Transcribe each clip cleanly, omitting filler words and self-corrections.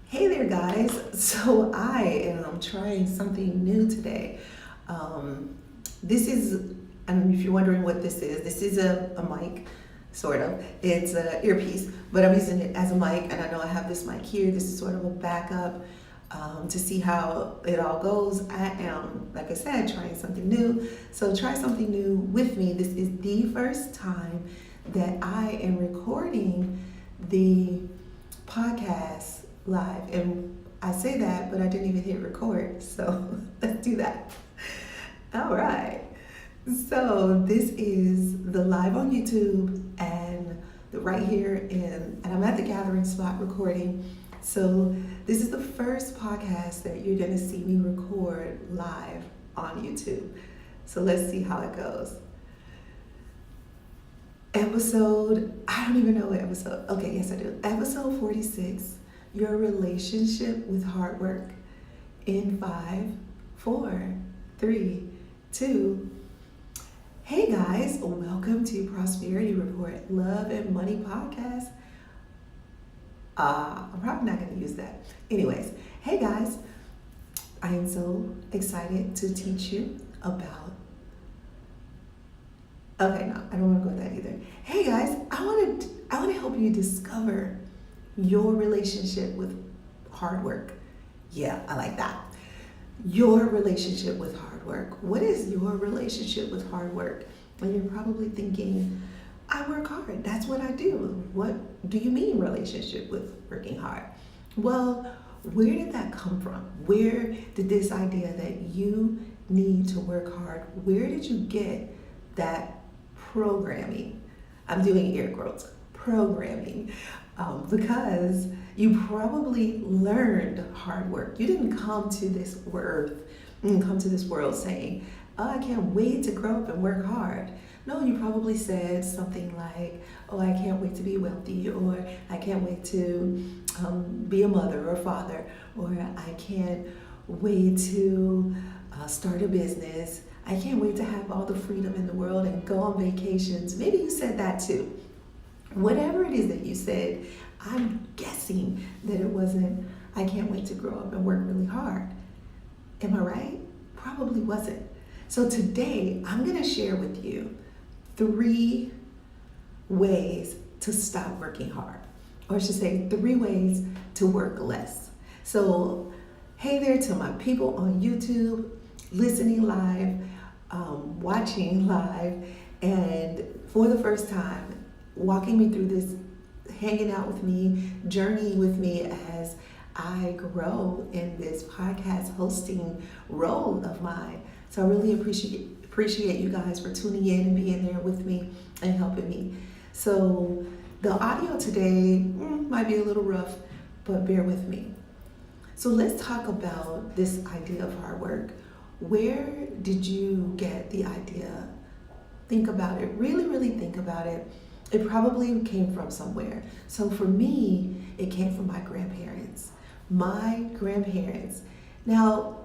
Hey there, guys. So I am trying something new today. This is, and if you're wondering what this is a mic, sort of. It's an earpiece, but I'm using it as a mic, and I know I have this mic here. This is sort of a backup to see how it all goes. I am, like I said, trying something new. So try something new with me. This is the first time that I am recording the podcast live. And I say that, but I didn't even hit record. So let's do that. All right. So this is the live on YouTube and the right here and I'm at the gathering spot recording. So this is the first podcast that you're gonna see me record live on YouTube. So let's see how it goes. Episode, I don't even know what episode. Okay, yes I do. Episode 46, your relationship with hard work. In 5, 4, 3, 2. Hey guys, welcome to Prosperity Report, Love and Money Podcast. I'm probably not going to use that. Anyways, hey guys, I am so excited to teach you about. Okay, no, I don't want to go with that either. Hey guys, I want to help you discover your relationship with hard work. Yeah, I like that. Your relationship with hard work. What is your relationship with hard work? And you're probably thinking, I work hard. That's what I do. What do you mean relationship with working hard? Well, where did that come from? Where did this idea that you need to work hard, where did you get that programming? I'm doing air quotes, programming, because you probably learned hard work. You didn't come to this earth, come to this world saying, oh, I can't wait to grow up and work hard. No, you probably said something like, oh, I can't wait to be wealthy, or I can't wait to be a mother or father, or I can't wait to start a business. I can't wait to have all the freedom in the world and go on vacations. Maybe you said that too. Whatever it is that you said, I'm guessing that it wasn't, I can't wait to grow up and work really hard. Am I right? Probably wasn't. So today, I'm gonna share with you 3 ways to stop working hard. Or I should say 3 ways to work less. So, hey there to my people on YouTube, listening live, watching live, and for the first time, walking me through this, hanging out with me, journeying with me as I grow in this podcast hosting role of mine. So I really appreciate you guys for tuning in and being there with me and helping me. So the audio today might be a little rough, but bear with me. So let's talk about this idea of hard work. Where did you get the idea? Think about it. Really, really think about it. It probably came from somewhere. So for me, it came from my grandparents. My grandparents. Now,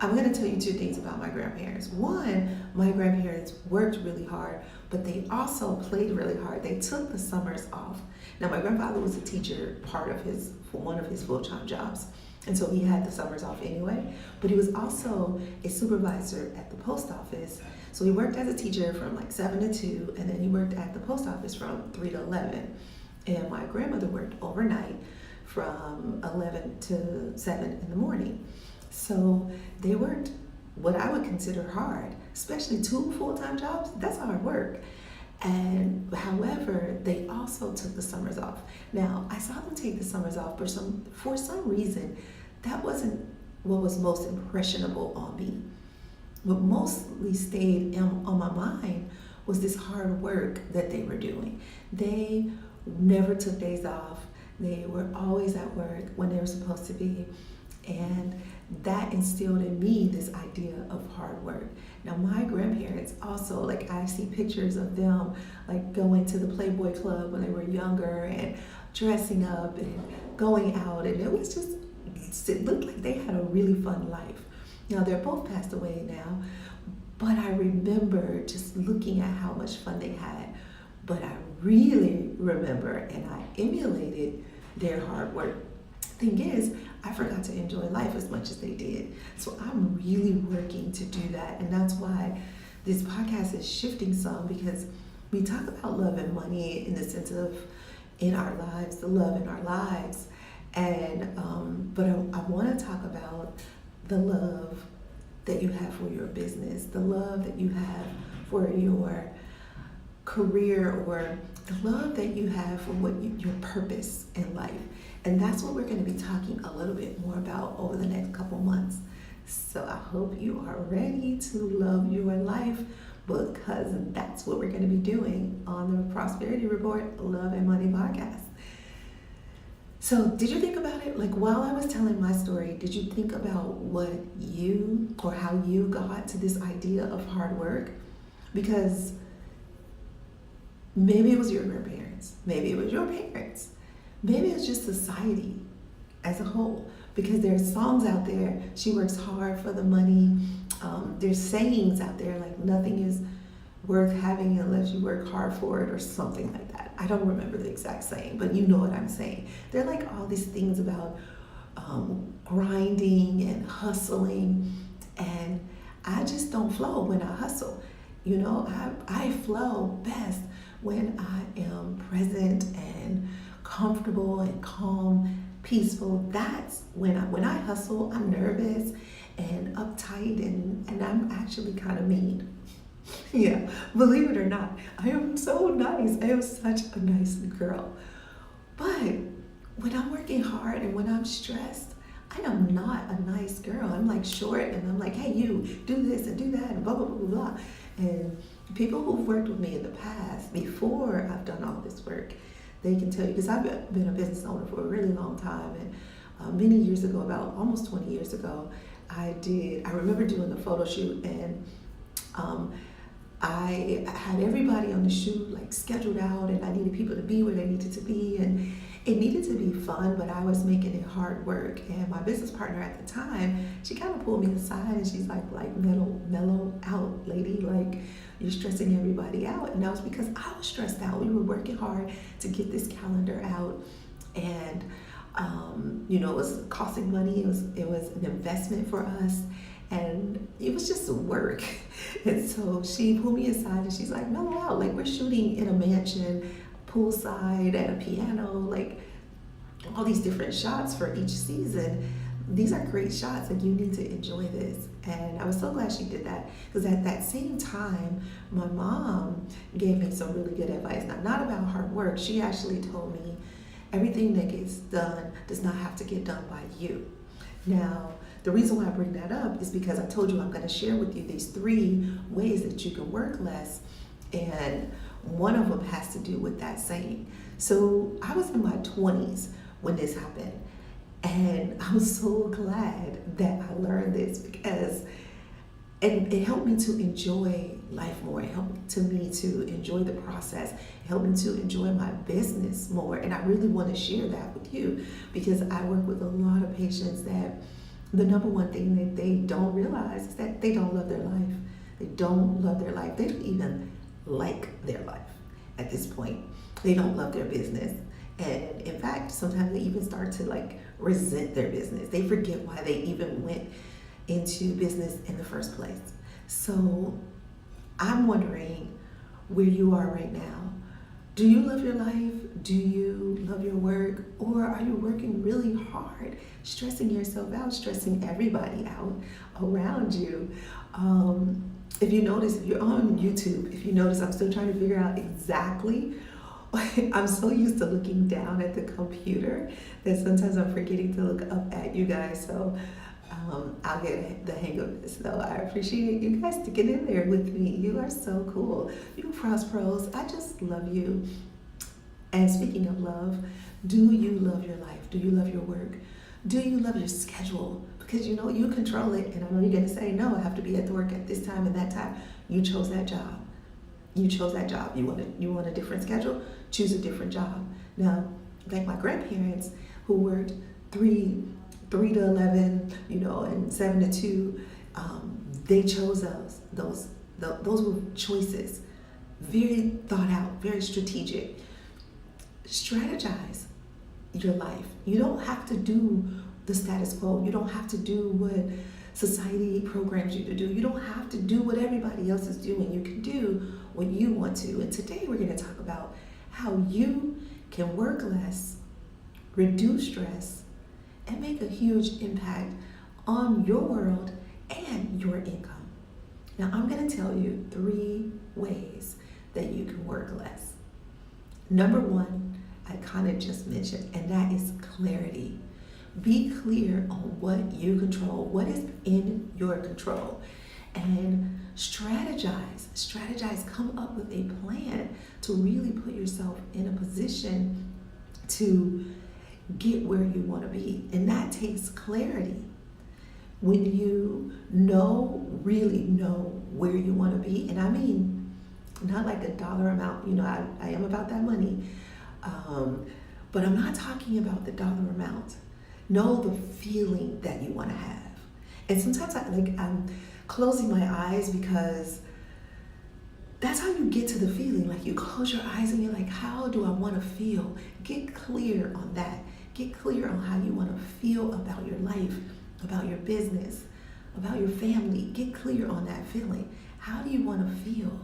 I'm going to tell you 2 things about my grandparents. One, my grandparents worked really hard, but they also played really hard. They took the summers off. Now, my grandfather was a teacher, for one of his full-time jobs. And so he had the summers off anyway, but he was also a supervisor at the post office. So he worked as a teacher from like 7 to 2, and then he worked at the post office from 3 to 11. And my grandmother worked overnight from 11 to 7 in the morning. So they worked what I would consider hard, especially 2 full-time jobs. That's hard work. And however, they also took the summers off. Now, I saw them take the summers off, but for some reason, that wasn't what was most impressionable on me. What mostly stayed on my mind was this hard work that they were doing. They never took days off. They were always at work when they were supposed to be. And that instilled in me this idea of hard work. Now my grandparents also, like I see pictures of them like going to the Playboy Club when they were younger and dressing up and going out, and it looked like they had a really fun life. Now they're both passed away now, but I remember just looking at how much fun they had. But I really remember and I emulated their hard work. thing is, I forgot to enjoy life as much as they did. So I'm really working to do that. And that's why this podcast is shifting some, because we talk about love and money in the sense of in our lives, the love in our lives. And, but I want to talk about the love that you have for your business, the love that you have for your career, or the love that you have for your purpose in life. And that's what we're going to be talking a little bit more about over the next couple months. So I hope you are ready to love your life, because that's what we're going to be doing on the Prosperity Report Love and Money podcast. So did you think about it? Like, while I was telling my story, did you think about what you, or how you got to this idea of hard work? Because maybe it was your grandparents, maybe it was your parents, maybe it's just society as a whole. Because there's songs out there, she works hard for the money. There's sayings out there like nothing is worth having unless you work hard for it, or something like that. I don't remember the exact saying, but you know what I'm saying. They're like all these things about grinding and hustling, and I just don't flow when I hustle. You know, I flow best when I am present and comfortable and calm, peaceful. That's when I hustle, I'm nervous and uptight, and I'm actually kind of mean. Yeah, believe it or not, I am so nice. I am such a nice girl. But when I'm working hard and when I'm stressed, I am not a nice girl. I'm like short, and I'm like, hey, you do this and do that and blah, blah, blah, blah, blah. And people who've worked with me in the past, before I've done all this work, they can tell you, because I've been a business owner for a really long time. And many years ago, about almost 20 years ago, I remember doing a photo shoot, and I had everybody on the shoot like scheduled out, and I needed people to be where they needed to be, and it needed to be fun, but I was making it hard work. And my business partner at the time, she kind of pulled me aside, and she's like mellow out, lady, like you're stressing everybody out. And that was because I was stressed out. We were working hard to get this calendar out, and you know, it was costing money. It was an investment for us. And it was just work. And so she pulled me aside, and she's like, mellow out. Like, we're shooting in a mansion, poolside, at a piano, like all these different shots for each season. These are great shots, and you need to enjoy this. And I was so glad she did that, because at that same time, my mom gave me some really good advice. Now, not about hard work. She actually told me everything that gets done does not have to get done by you. Now, the reason why I bring that up is because I told you I'm going to share with you these 3 ways that you can work less, and one of them has to do with that saying. So I was in my 20s when this happened, and I'm so glad that I learned this, because it helped me to enjoy life more. It helped me to enjoy the process. It helped me to enjoy my business more, and I really want to share that with you, because I work with a lot of patients that the number one thing that they don't realize is that they don't love their life. They don't love their life. They don't even like their life at this point. They don't love their business. And in fact, sometimes they even start to like resent their business. They forget why they even went into business in the first place. So I'm wondering where you are right now. Do you love your life? Do you love your work? Or are you working really hard, stressing yourself out, stressing everybody out around you? If you notice, if you're on YouTube, if you notice, I'm still trying to figure out exactly. I'm so used to looking down at the computer that sometimes I'm forgetting to look up at you guys. So I'll get the hang of this, though. I appreciate you guys sticking in there with me. You are so cool. You Pros, I just love you. And speaking of love, do you love your life? Do you love your work? Do you love your schedule? Because you know you control it, and I know you're going to say, no, I have to be at the work at this time and that time. You chose that job. You chose that job. You want a different schedule? Choose a different job. Now, like my grandparents who worked 3 to 11, you know, and 7 to 2, they chose those were choices. Very thought out, very strategic. Strategize. your life. You don't have to do the status quo. You don't have to do what society programs you to do. You don't have to do what everybody else is doing. You can do what you want to. And today we're going to talk about how you can work less, reduce stress, and make a huge impact on your world and your income. Now, I'm going to tell you 3 ways that you can work less. Number 1, I kind of just mentioned, and that is clarity. Be clear on what you control, what is in your control, and strategize. Strategize, come up with a plan to really put yourself in a position to get where you want to be. And that takes clarity. When you really know where you want to be, and I mean, not like a dollar amount, I am about that money, but I'm not talking about the dollar amount. Know the feeling that you want to have. And sometimes I'm closing my eyes because that's how you get to the feeling. Like you close your eyes and you're like, how do I want to feel? Get clear on that. Get clear on how you want to feel about your life, about your business, about your family. Get clear on that feeling. How do you want to feel?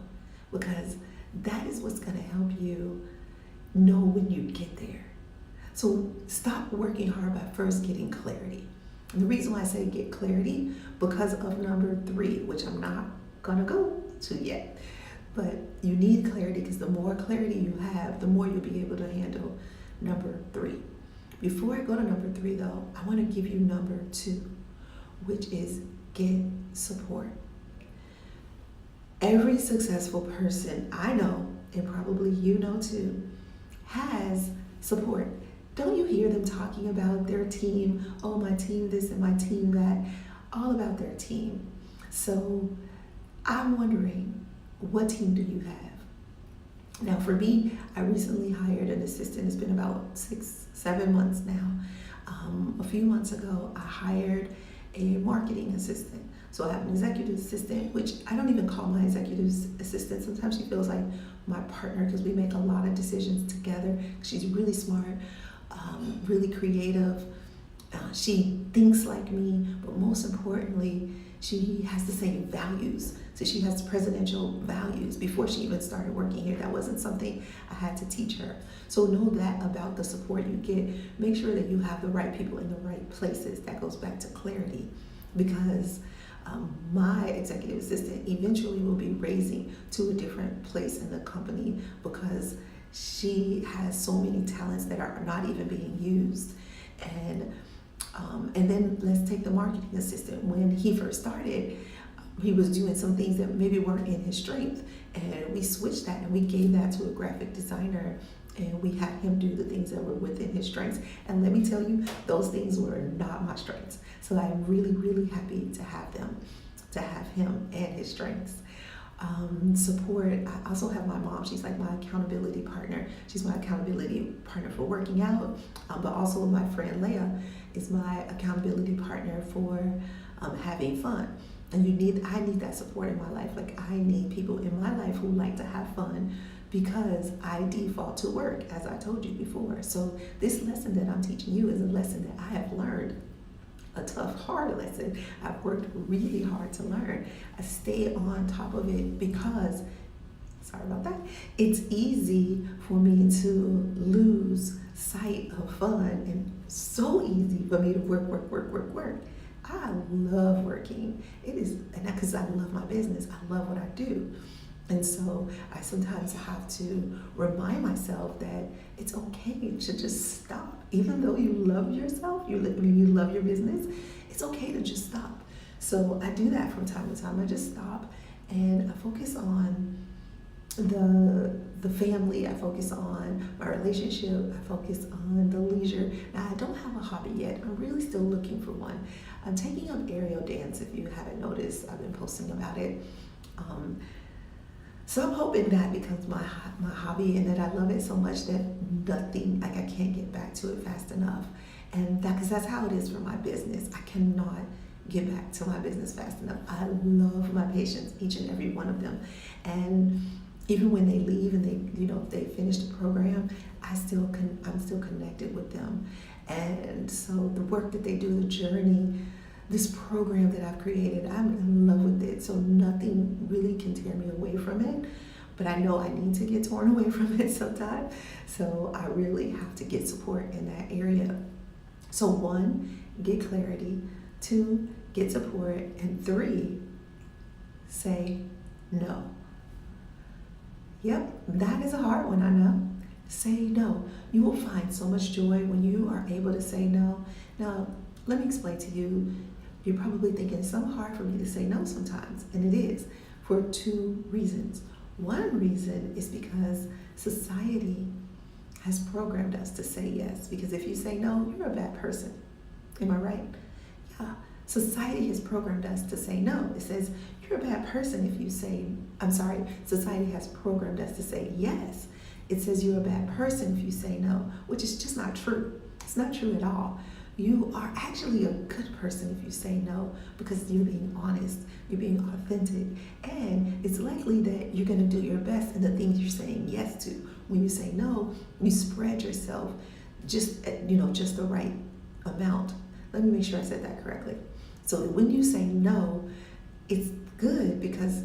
Because that is what's going to help you know when you get there. So stop working hard by first getting clarity. And the reason why I say get clarity, because of number 3, which I'm not going to go to yet. But you need clarity, because the more clarity you have, the more you'll be able to handle number 3. Before I go to number 3, though, I want to give you number 2, which is get support. Every successful person I know, and probably you know too, has support. Don't you hear them talking about their team? Oh, my team this and my team that. All about their team. So I'm wondering, what team do you have? Now for me, I recently hired an assistant. It's been about 6-7 months now. A few months ago, I hired a marketing assistant. So I have an executive assistant, which I don't even call my executive assistant. Sometimes she feels like my partner because we make a lot of decisions together. She's really smart, really creative. She thinks like me, but most importantly, she has the same values. So she has presidential values. Before she even started working here, that wasn't something I had to teach her. So know that about the support you get. Make sure that you have the right people in the right places. That goes back to clarity, because my executive assistant eventually will be raising to a different place in the company, because she has so many talents that are not even being used. And then let's take the marketing assistant. When he first started, he was doing some things that maybe weren't in his strength, and we switched that and we gave that to a graphic designer, and we had him do the things that were within his strengths. And let me tell you, those things were not my strengths. So I'm really, really happy to have him and his strengths. Support. I also have my mom. She's like my accountability partner. She's my accountability partner for working out, but also my friend Leah is my accountability partner for having fun. And I need that support in my life. Like, I need people in my life who like to have fun, because I default to work, as I told you before. So this lesson that I'm teaching you is a lesson that I have learned. A tough, hard lesson. I've worked really hard to learn. I stay on top of it because, sorry about that, it's easy for me to lose sight of fun, and so easy for me to work. I love working. It is, and because I love my business, I love what I do. And so I sometimes have to remind myself that it's okay to just stop. Even though you love yourself, you love your business, it's okay to just stop. So I do that from time to time. I just stop and I focus on the family. I focus on my relationship. I focus on the leisure. Now, I don't have a hobby yet. I'm really still looking for one. I'm taking up aerial dance. If you haven't noticed, I've been posting about it. So I'm hoping that becomes my hobby, and that I love it so much that I can't get back to it fast enough. And because that's how it is for my business. I cannot get back to my business fast enough. I love my patients, each and every one of them. And Even when they leave and if they finish the program, I'm still connected with them. And so the work that they do, the journey, this program that I've created, I'm in love with it. So nothing really can tear me away from it. But I know I need to get torn away from it sometime. So I really have to get support in that area. So 1, get clarity. 2, get support. And 3, say no. Yep, that is a hard one, I know. Say no. You will find so much joy when you are able to say no. Now, let me explain to you. You're probably thinking it's so hard for me to say no sometimes, and it is for 2 reasons. One reason is because society has programmed us to say yes, because if you say no, you're a bad person. Am I right? Yeah. Society has programmed us to say no. It says you're a bad person if you say, society has programmed us to say yes. It says you're a bad person if you say no, which is just not true. It's not true at all. You are actually a good person if you say no, because you're being honest, you're being authentic, and it's likely that you're going to do your best in the things you're saying yes to. When you say no, you spread yourself just the right amount. Let me make sure I said that correctly. So when you say no, it's good because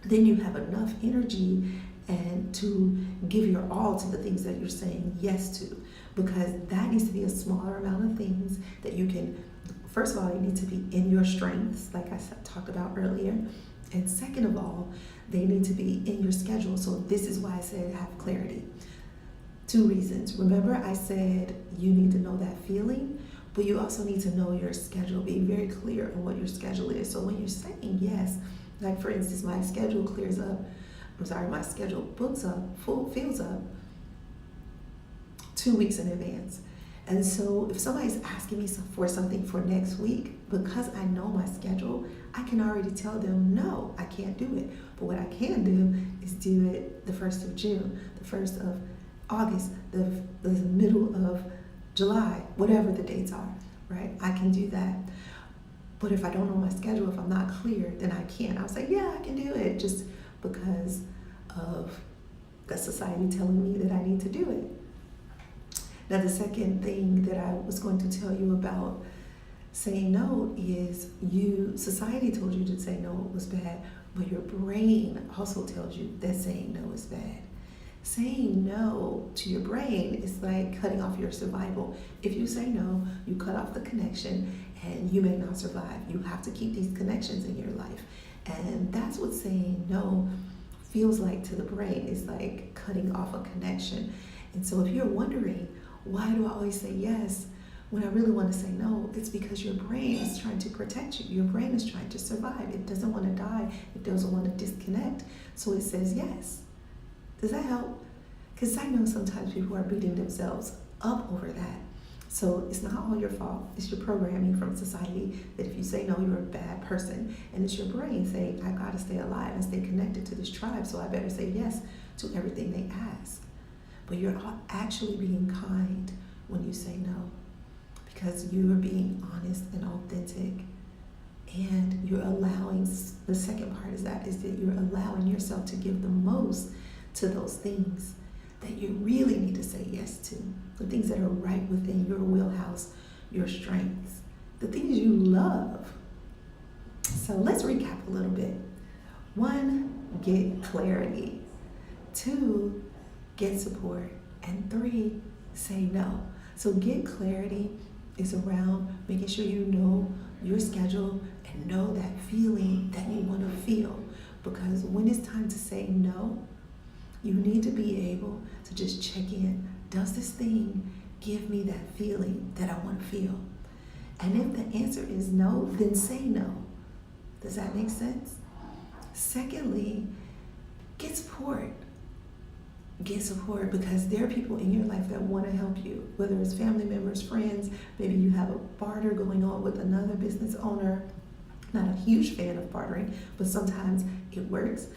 then you have enough energy and to give your all to the things that you're saying yes to, because that needs to be a smaller amount of things that you can. First of all, you need to be in your strengths, like I talked about earlier, and second of all, they need to be in your schedule. So this is why I said have clarity. 2 reasons. Remember, I said you need to know that feeling, but you also need to know your schedule. Be very clear on what your schedule is. So when you're saying yes, like for instance, my schedule my schedule books up, fills up 2 weeks in advance. And so if somebody's asking me for something for next week, because I know my schedule, I can already tell them, no, I can't do it. But what I can do is do it the 1st of June, the 1st of August, the middle of July, whatever the dates are, right? I can do that. But if I don't know my schedule, if I'm not clear, then I can't. I'll say, yeah, I can do it, just because of the society telling me that I need to do it. Now, the second thing that I was going to tell you about saying no is society told you to say no was bad, but your brain also tells you that saying no is bad. Saying no to your brain is like cutting off your survival. If you say no, you cut off the connection and you may not survive. You have to keep these connections in your life. And that's what saying no feels like to the brain. It's like cutting off a connection. And so if you're wondering, why do I always say yes when I really want to say no? It's because your brain is trying to protect you. Your brain is trying to survive. It doesn't want to die. It doesn't want to disconnect. So it says yes. Does that help? Because I know sometimes people are beating themselves up over that. So it's not all your fault. It's your programming from society that if you say no, you're a bad person. And it's your brain saying, I gotta stay alive and stay connected to this tribe, so I better say yes to everything they ask. But you're actually being kind when you say no, because you are being honest and authentic. And you're allowing, the second part is that you're allowing yourself to give the most to those things that you really need to say yes to, the things that are right within your wheelhouse, your strengths, the things you love. So let's recap a little bit. 1, get clarity. 2, get support. And 3, say no. So get clarity is around making sure you know your schedule and know that feeling that you want to feel. Because when it's time to say no, you need to be able to just check in. Does this thing give me that feeling that I want to feel? And if the answer is no, then say no. Does that make sense? Secondly, get support. Get support because there are people in your life that want to help you, whether it's family members, friends, maybe you have a barter going on with another business owner. Not a huge fan of bartering, but sometimes it works.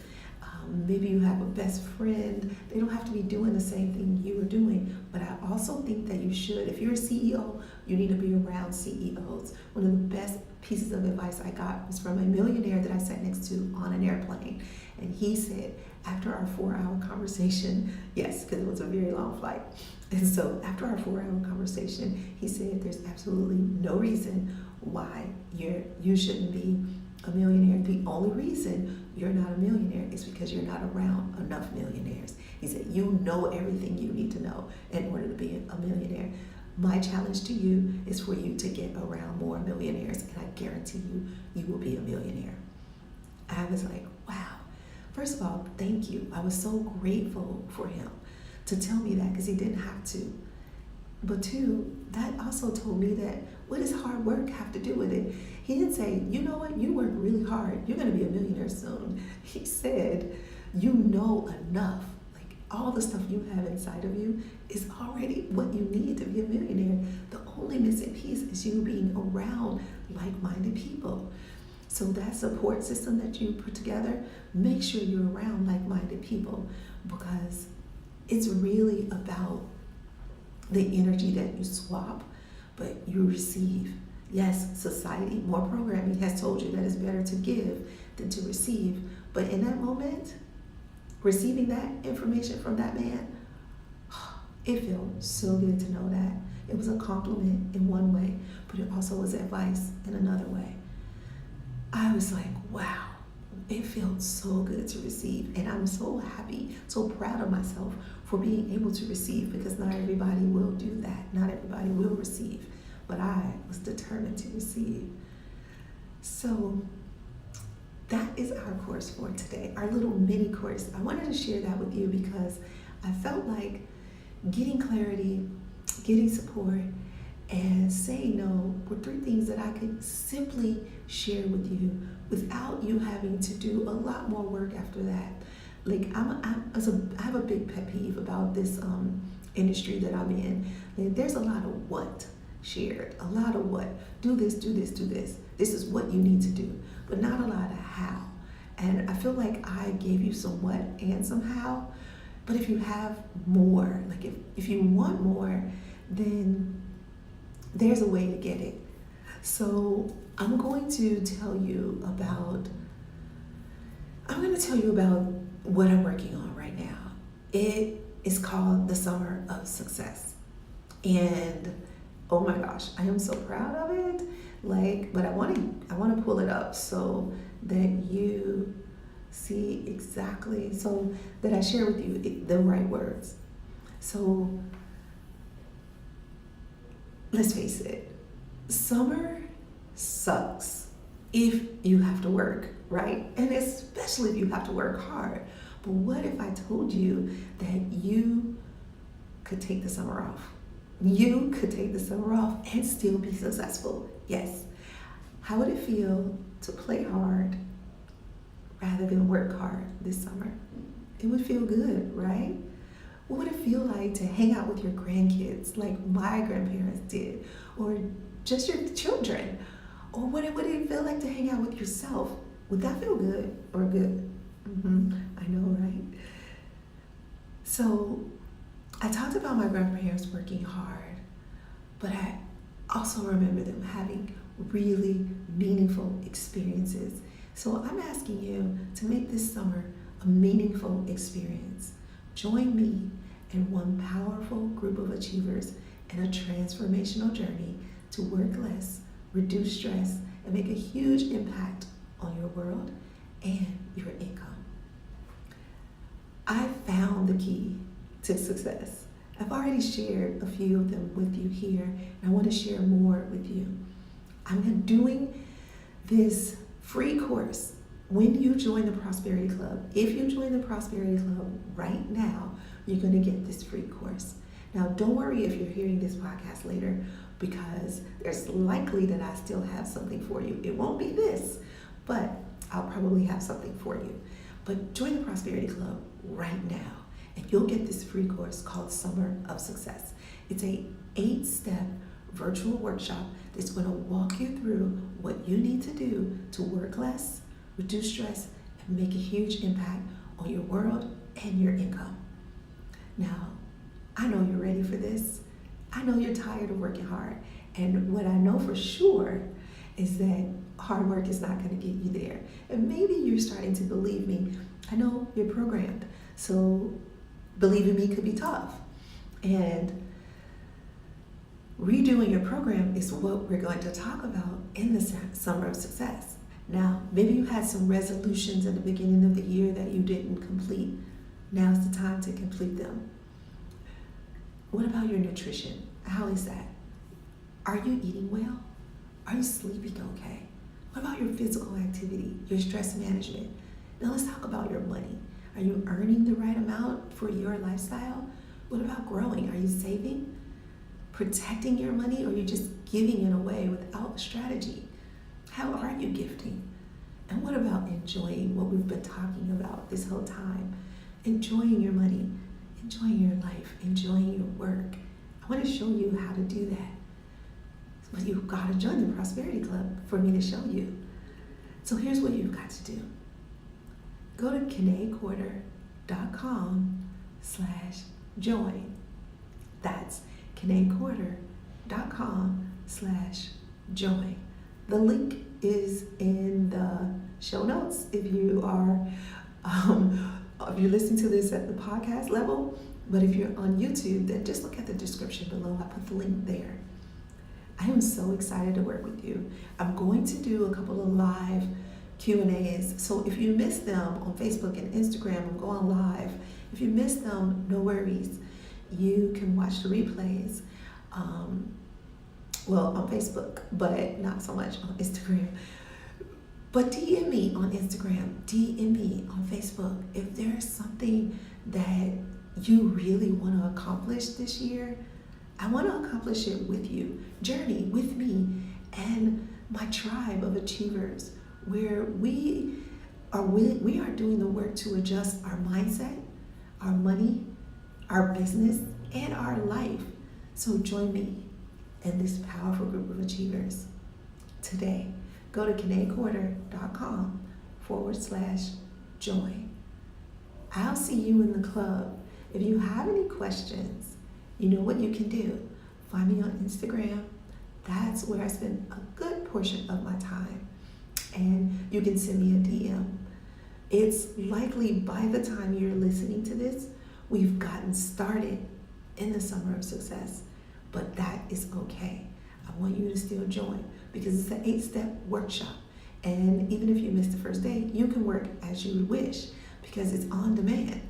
Maybe you have a best friend. They don't have to be doing the same thing you are doing. But I also think that you should. If you're a CEO, you need to be around CEOs. One of the best pieces of advice I got was from a millionaire that I sat next to on an airplane. And he said, after our 4-hour conversation, yes, because it was a very long flight. And so after our 4-hour conversation, he said, there's absolutely no reason why you shouldn't be a millionaire. The only reason you're not a millionaire is because you're not around enough millionaires. He said, you know everything you need to know in order to be a millionaire. My challenge to you is for you to get around more millionaires, and I guarantee you, you will be a millionaire. I was like, wow. First of all, thank you. I was so grateful for him to tell me that, because he didn't have to. But two, that also told me that what does hard work have to do with it? He didn't say, you know what, you work really hard, you're going to be a millionaire soon. He said, you know enough. Like all the stuff you have inside of you is already what you need to be a millionaire. The only missing piece is you being around like-minded people. So that support system that you put together, make sure you're around like-minded people, because it's really about the energy that you swap, but you receive. Yes, society, more programming has told you that it's better to give than to receive. But in that moment, receiving that information from that man, it felt so good to know that. It was a compliment in one way, but it also was advice in another way. I was like, wow, it felt so good to receive. And I'm so happy, so proud of myself for being able to receive, because not everybody will do that. Not everybody will receive, but I was determined to receive. So that is our course for today, our little mini course. I wanted to share that with you because I felt like getting clarity, getting support, and saying no were 3 things that I could simply share with you without you having to do a lot more work after that. Like I have a big pet peeve about this industry that I'm in. Like, there's a lot of what shared, a lot of what. Do this, do this, do this. This is what you need to do, but not a lot of how. And I feel like I gave you some what and some how, but if you have more, like if you want more, then there's a way to get it. So I'm going to tell you about what I'm working on right now. It is called the Summer of Success. And oh my gosh, I am so proud of it. But I want to pull it up so that you see exactly, so that I share with you the right words. So let's face it, summer sucks if you have to work, right? And especially if you have to work hard. But what if I told you that you could take the summer off? You could take the summer off and still be successful. Yes. How would it feel to play hard rather than work hard this summer? It would feel good, right? What would it feel like to hang out with your grandkids like my grandparents did, or just your children? Or what would it feel like to hang out with yourself? Would that feel good or good? I know, right? So I talked about my grandparents working hard, but I also remember them having really meaningful experiences. So I'm asking you to make this summer a meaningful experience. Join me and one powerful group of achievers in a transformational journey to work less, reduce stress, and make a huge impact on your world and your income. I found the key to success. I've already shared a few of them with you here, and I want to share more with you. I'm doing this free course when you join the Prosperity Club. If you join the Prosperity Club right now, you're going to get this free course. Now, don't worry if you're hearing this podcast later, because there's likely that I still have something for you. It won't be this, but I'll probably have something for you. But join the Prosperity Club right now, and you'll get this free course called Summer of Success. It's a 8-step virtual workshop that's going to walk you through what you need to do to work less, reduce stress, and make a huge impact on your world and your income. Now, I know you're ready for this. I know you're tired of working hard. And what I know for sure is that hard work is not going to get you there. And maybe you're starting to believe me. I know you're programmed. So believing me could be tough. And redoing your program is what we're going to talk about in the Summer of Success. Now, maybe you had some resolutions at the beginning of the year that you didn't complete. Now's the time to complete them. What about your nutrition? How is that? Are you eating well? Are you sleeping okay? What about your physical activity, your stress management? Now let's talk about your money. Are you earning the right amount for your lifestyle? What about growing? Are you saving? Protecting your money, or are you just giving it away without a strategy? How are you gifting? And what about enjoying what we've been talking about this whole time? Enjoying your money, enjoying your life, enjoying your work. I want to show you how to do that. But you've got to join the Prosperity Club for me to show you. So here's what you've got to do. Go to KeneCorder.com/join. That's KeneCorder.com/join. The link is in the show notes if you are if you're listening to this at the podcast level. But if you're on YouTube, then just look at the description below. I put the link there. I am so excited to work with you. I'm going to do a couple of live Q&As. So if you miss them on Facebook and Instagram, I'm going live. If you miss them, no worries. You can watch the replays. Well, on Facebook, but not so much on Instagram. But DM me on Instagram, DM me on Facebook. If there's something that you really want to accomplish this year, I want to accomplish it with you. Journey with me and my tribe of achievers, where we are doing the work to adjust our mindset, our money, our business, and our life. So join me in this powerful group of achievers today. Go to KeneCorder.com/join. I'll see you in the club. If you have any questions, you know what you can do. Find me on Instagram. That's where I spend a good portion of my time. And you can send me a DM. It's likely by the time you're listening to this, we've gotten started in the Summer of Success. But that is okay. I want you to still join because it's an 8-step workshop. And even if you miss the first day, you can work as you wish because it's on demand.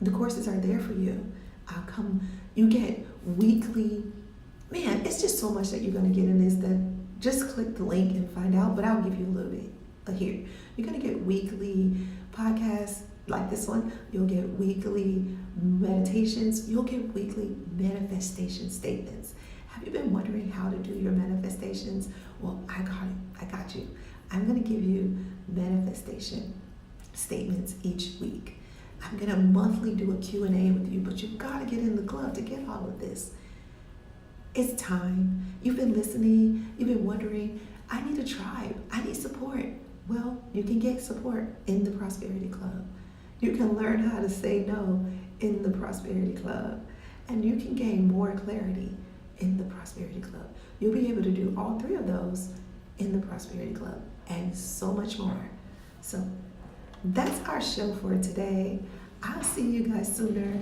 The courses are there for you. You get weekly, man, it's just so much that you're going to get in this that just click the link and find out, but I'll give you a little bit here. You're going to get weekly podcasts like this one. You'll get weekly meditations. You'll get weekly manifestation statements. Have you been wondering how to do your manifestations? Well, I got it. I got you. I'm going to give you manifestation statements each week. I'm going to monthly do a Q&A with you, but you've got to get in the club to get all of this. It's time. You've been listening. You've been wondering, I need a tribe. I need support. Well, you can get support in the Prosperity Club. You can learn how to say no in the Prosperity Club. And you can gain more clarity in the Prosperity Club. You'll be able to do all 3 of those in the Prosperity Club and so much more. So that's our show for today. I'll see you guys sooner.